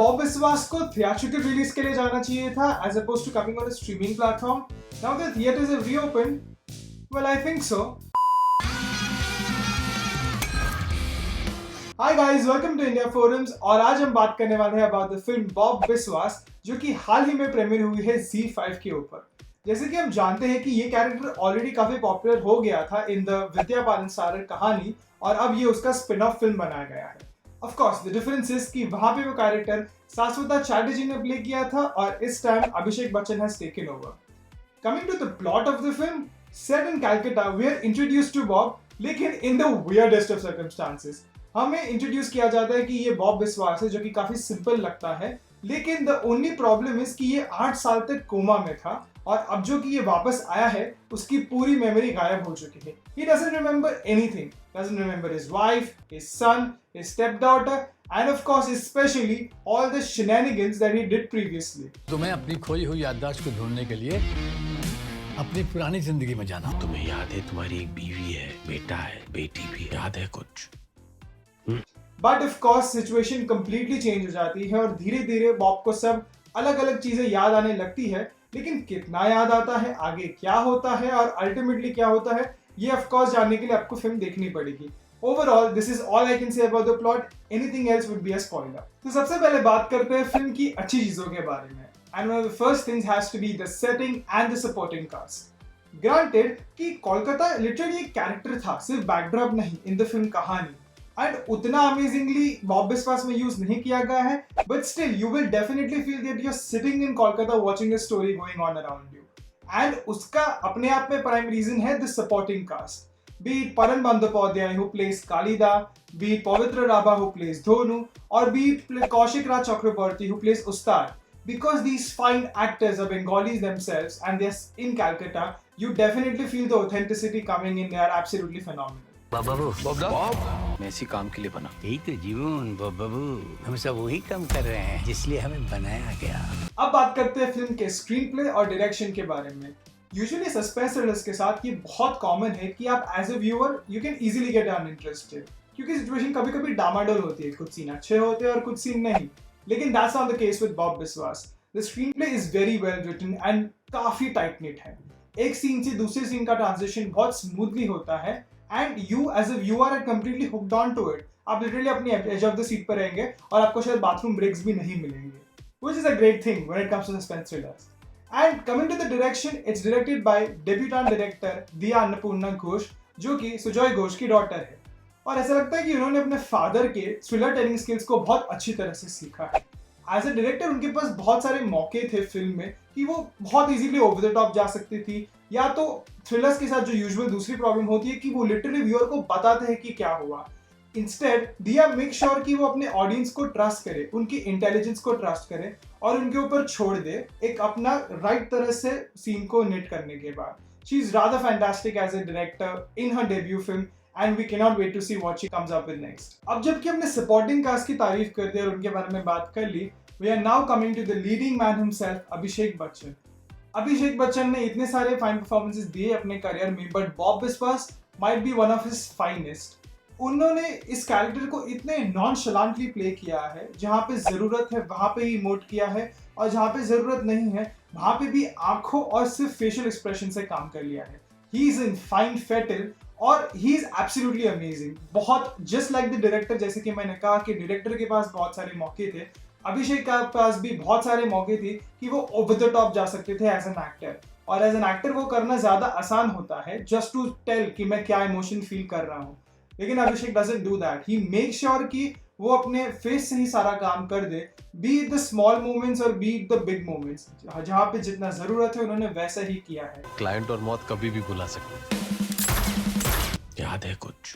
Bob बिस्वास को theatrical release के लिए जाना चाहिए था as opposed to coming on a streaming platform? Now that theaters have reopened, well, I think so. Hi guys, welcome to India Forums और आज हम बात करने वाले हैं about the film बॉब बिस्वास जो कि हाल ही में प्रीमियर हुई है Z5 के ऊपर। जैसे कि हम जानते हैं कि ये कैरेक्टर ऑलरेडी काफी पॉपुलर हो गया था in the Vidya Balan starrer कहानी और अब ये उसका स्पिन ऑफ फिल्म बनाया गया है। Of course, the difference is कि वहाँ पे वो कैरेक्टर शाश्वता चैटर्जी ने प्ले किया था और इस time Abhishek Bachchan has taken over. Coming to the plot of the film, set in Calcutta, we are introduced to Bob, लेकिन in the weirdest of circumstances. हमें इंट्रोड्यूस किया जाता है कि ये बॉब बिस्वास है जो कि काफी सिंपल लगता है, लेकिन द ओनली प्रॉब्लम इज कि ये 8 साल तक कोमा में था और अब जो कि ये वापस आया है उसकी पूरी मेमोरी गायब हो चुकी है। He doesn't remember anything, doesn't remember his wife, his son, his stepdaughter, and of course especially all the shenanigans that he did previously. तुम्हें अपनी खोई हुई याददाश्त को ढूंढने के लिए अपनी पुरानी जिंदगी में जाना। तुम्हें याद है तुम्हारी एक बीवी है, बेटा है, बेटी भी याद है कुछ? But of course situation completely change हो जाती है और धीरे धीरे बॉब को सब अलग अलग चीजें याद आने लगती है, लेकिन कितना याद आता है, आगे क्या होता है और अल्टीमेटली क्या होता है, ये ऑफ कोर्स जानने के लिए आपको फिल्म देखनी पड़ेगी। Overall this is all I can say about the plot, anything else would be a spoiler. तो सबसे पहले बात करते हैं फिल्म की अच्छी चीजों के बारे में, and one of the first things has to be the setting and the supporting cast. Granted कि कोलकाता लिटरली एक कैरेक्टर था, सिर्फ बैकड्रॉप नहीं in the film Kahani, and उतना अमेजिंगली बॉब बिस्वास में यूज नहीं किया गया है, but still you will definitely feel that you are sitting in Kolkata watching a story going on around you, and उसका अपने आप में प्राइम रीजन है the supporting cast, be it Paran Bandyopadhyay who plays Kalida, be it Pavitra Rabha who plays Dhonu, or be it Kaushik Raj Chakraborty who plays Ustad. Because these fine actors are Bengalis themselves and they're in Calcutta, you definitely feel the authenticity coming in. They are absolutely phenomenal. Bob मैं इसी काम के लिए बना। यही तो जीवन बाबू, हम सब वही काम कर रहे हैं जिसलिए हमें बनाया गया। अब बात करते हैं फिल्म के स्क्रीन प्ले और डायरेक्शन के बारे में। यूजुअली सस्पेंस थ्रिलर्स के साथ ये बहुत कॉमन है कि आप as a viewer you can easily get uninterested, क्योंकि सिचुएशन कभी कभी डामाडोल होती है, कुछ सीन अच्छे होते हैं और कुछ सीन नहीं, लेकिन that's not the case with Bob Biswas. The screenplay is very well written and काफी टाइट निट है। एक सीन से दूसरे सीन का ट्रांजिशन बहुत स्मूथली होता है and you as a viewer are completely hooked on to it. आप लिटरली अपनी एज ऑफ द सीट पर रहेंगे और आपको शायद बाथरूम ब्रेक्स भी नहीं मिलेंगे, which is a great thing when it comes to suspense thrillers. And coming to the direction, it's directed by debutant director Diya Annapurna Ghosh, जो कि सुजॉय घोष की डॉटर है, और ऐसा लगता है कि उन्होंने अपने फादर के थ्रिलर टेलिंग स्किल्स को बहुत अच्छी तरह से सीखा है। एज अ डायरेक्टर उनके पास बहुत सारे मौके थे फिल्म में कि वो बहुत इजीली ओवर द टॉप जा सकती थी, या तो थ्रिलर्स के साथ जो यूजुअल दूसरी प्रॉब्लम होती है कि वो लिटरली व्यूअर को बताते हैं कि क्या हुआ। इंस्टेड दिया मेक श्योर कि वो अपने ऑडियंस को ट्रस्ट करे, उनकी इंटेलिजेंस को ट्रस्ट करे और उनके ऊपर छोड़ दे एक अपना राइट तरह से सीन को निट करने के बाद। She is rather fantastic as a director in her debut film and we can not wait to see what she comes up with next. अब जबकि हमने सपोर्टिंग कास्ट की तारीफ कर दी और उनके बारे में बात कर ली, we are now coming to the leading man himself, Abhishek Bachchan. Abhishek Bachchan ने इतने सारे फाइन परफॉर्मेंसेस दिए अपने करियर में, but Bob Biswas might be one of his finest. उन्होंने इस कैरेक्टर को इतने नॉनशलांटली प्ले किया है, जहाँ पे जरूरत है वहां पे ही इमोट किया है और जहाँ पे जरूरत नहीं है वहां पे भी आंखों और सिर्फ फेशियल एक्सप्रेशन से काम कर लिया है। ही इज इन फाइन फेटल और ही इज एब्सोल्युटली अमेजिंग। बहुत जस्ट लाइक द डायरेक्टर, जैसे कि मैंने कहा कि डायरेक्टर के पास बहुत सारे मौके थे, अभिषेक के पास भी बहुत सारे मौके थे कि वो ओवर द टॉप जा सकते थे एज एन एक्टर, और एज एन एक्टर वो करना ज्यादा आसान होता है जस्ट टू टेल कि मैं क्या इमोशन फील कर रहा हूँ, लेकिन Abhishek doesn't do that. He make sure कि वो अपने फेस से ही सारा काम कर दे, बी द स्मॉल मोमेंट्स और बी द बिग मोमेंट्स, जहाँ पे जितना जरूरत है उन्होंने वैसा ही किया है। क्लाइंट और मौत कभी भी बुला सकते, याद है कुछ?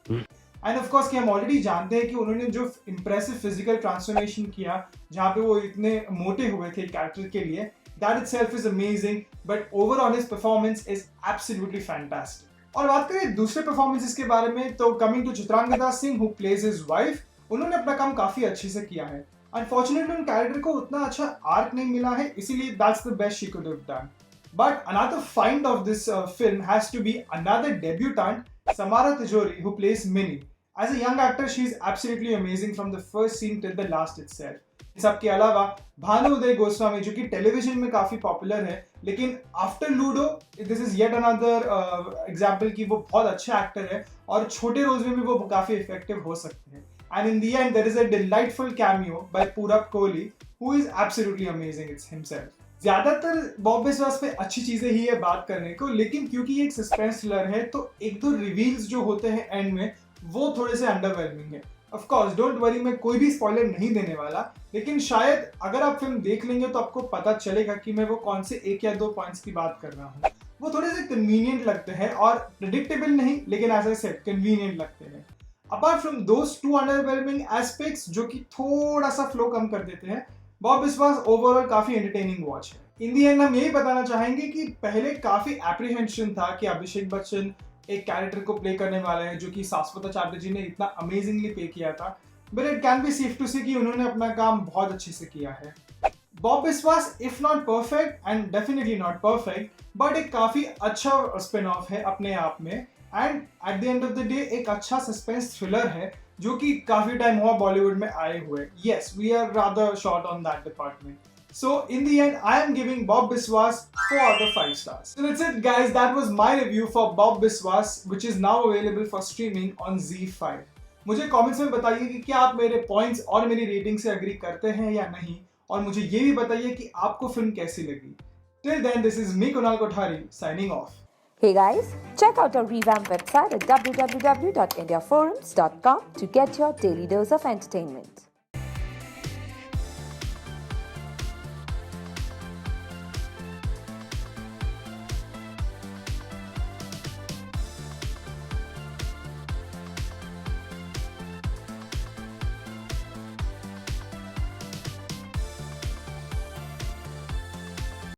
एंड ऑफ कोर्स कि हम ऑलरेडी जानते हैं कि उन्होंने जो इम्प्रेसिव फिजिकल ट्रांसफॉर्मेशन किया, जहाँ पे वो इतने मोटे हुए थे कैरेक्टर के लिए, that itself is amazing, but overall his performance is absolutely fantastic. और बात करें दूसरे परफॉर्मेंसेस के बारे में, तो coming to Chitrangada Singh who plays his wife, उन्होंने अपना काम काफी अच्छे से किया है। अनफॉर्चुनेटली उन कैरेक्टर को उतना अच्छा आर्क नहीं मिला है, इसीलिए that's the best she could have done. But another find of this film has to be another debutante, Samara Tijori, who plays Minnie. As a young actor, she is absolutely amazing from the first scene till the last itself. इन सब के अलावा भानु उदय गोस्वामी जो कि television में काफी popular है, लेकिन after ludo this is yet another example कि वो बहुत अच्छा एक्टर है और छोटे रोल्स में भी वो काफी इफेक्टिव हो सकते हैं. And in the end there is a delightful cameo by Purab Kohli who is absolutely amazing it's himself. ज्यादातर बॉब बिस्वास पे अच्छी चीजें ही है बात करने को, लेकिन क्योंकि ये एक सस्पेंस थ्रिलर है तो एक दो रिवील्स जो होते हैं एंड में वो थोड़े से अंडरवेलमिंग है. ऑफ कोर्स डोंट वरी, मैं कोई भी स्पॉइलर नहीं देने वाला, लेकिन शायद अगर आप फिल्म देख लेंगे तो आपको पता चलेगा कि मैं वो कौन से एक या दो पॉइंट्स की बात कर रहा हूँ. वो थोड़े से कन्वीनियंट लगते हैं और प्रेडिक्टेबल नहीं, लेकिन एज आई सेड कन्वीनियंट लगते हैं. Apart from those two underwhelming aspects जो कि थोड़ा सा फ्लो कम कर देते हैं, बॉब बिस्वास ओवरऑल काफी एंटरटेनिंग वॉच है. इन दी एंड हम यही बताना चाहेंगे कि पहले काफी एप्रीहेंशन था कि अभिषेक बच्चन एक कैरेक्टर को प्ले करने वाले हैं जो कि शाश्वता चैटर्जी ने इतना अमेजिंगली प्ले किया था, but it can be safe to say कि उन्होंने अपना काम बहुत अच्छे से किया है. Bob Biswas if not perfect and definitely not perfect, but एक काफी अच्छा स्पिन ऑफ है अपने आप में, and at the end of the day एक अच्छा सस्पेंस थ्रिलर है जो कि काफी टाइम हुआ बॉलीवुड में आए हुए. Yes, we are rather short on that department. So in the end, I am giving Bob Biswas 4 out of 5 stars. So that's it guys, that was my review for Bob Biswas, which is now available for streaming on ZEE5. मुझे comments में बताइए कि क्या आप मेरे points और मेरी rating से एग्री करते हैं या नहीं, और मुझे ये भी बताइए कि आपको फिल्म कैसी लगी. Till then, this is me Kunal Kothari signing off. Hey guys, check out our revamped website at www.indiaforums.com to get your daily dose of entertainment.